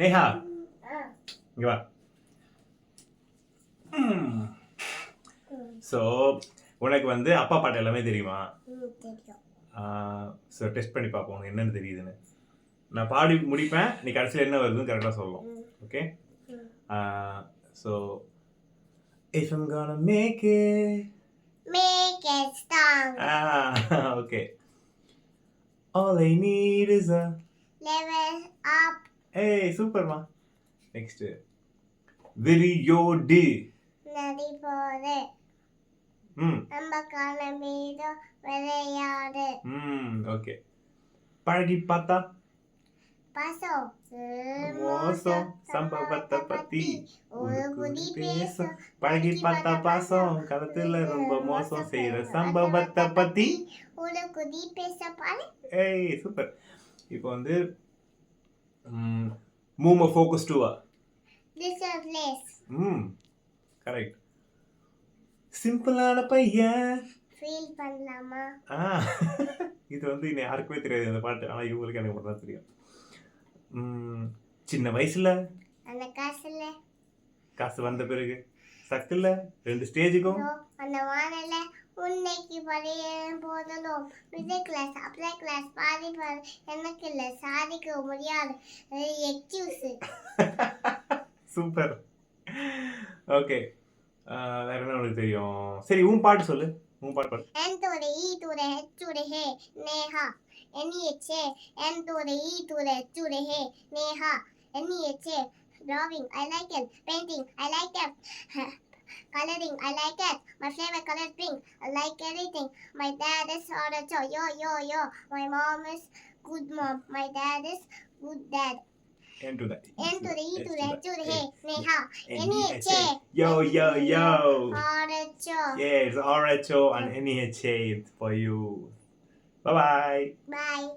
நேஹா இங்க வா. ஸோ உனக்கு வந்து அப்பா பாட்டு எல்லாமே தெரியுமா? ஸோ டெஸ்ட் பண்ணி பார்ப்போம் உனக்கு என்னென்னு தெரியுதுன்னு. நான் பாடி முடிப்பேன், நீ கடைசியில் என்ன வருதுன்னு கரெக்டாக சொல்லணும். Okay? So if I'm gonna make it strong. Okay. All I need is a level up. Hey, super ma. Next. விரியோடு நதி போது நம்ம காலமீது விளையாடு. ஓகே. பழகி பார்த்தா பாசம் மோசம் சம்பவத்தை பத்தி ஒரு குடி பேசும். பழகி பார்த்தா பாசம் களத்துல ரொம்ப மோசம் செய்யற சம்பவத்தை பத்தி ஒரு குடி பேச பாரு. ஏய் சூப்பர். இப்போ வந்து move more focus to this is less. Correct. சிம்பிளான பையன் ஃபீல் பண்ணலாமா? இது வந்து யாருக்குமே தெரியாது அந்த பாட்டு, ஆனா இவங்களுக்கு எனக்கு மட்டும் தான் தெரியும். சின்ன வயசுல அந்த காசு வந்த பிறகு சக்தில 2 ஸ்டேஜுக்கும் அந்த வானல உன்னைக்கு பழையும் போதலும் மிடில் கிளாஸ் அப்பர் கிளாஸ் பாதி எனக்கு இல்ல சாதிக்க முடியாது எக்ஸ்கியூஸ். சூப்பர். ஓகே, வேற என்ன உனக்கு தெரியும்? சரி உன் பாட்டு சொல்லு. உன் பாட்டு பாடு. N to the E to the H to the H Neha NEHA N to the E to the H to the H Neha NEHA drawing I like it, painting I like it, coloring I like it, my favorite color is pink, I like everything, my dad is orange, yo yo yo, my mom is good mom, my dad is good dad. N to the E to the H to the H Neha NEHA yo yo yo orange. Yes, orange and NEHA for you. Bye bye. Bye.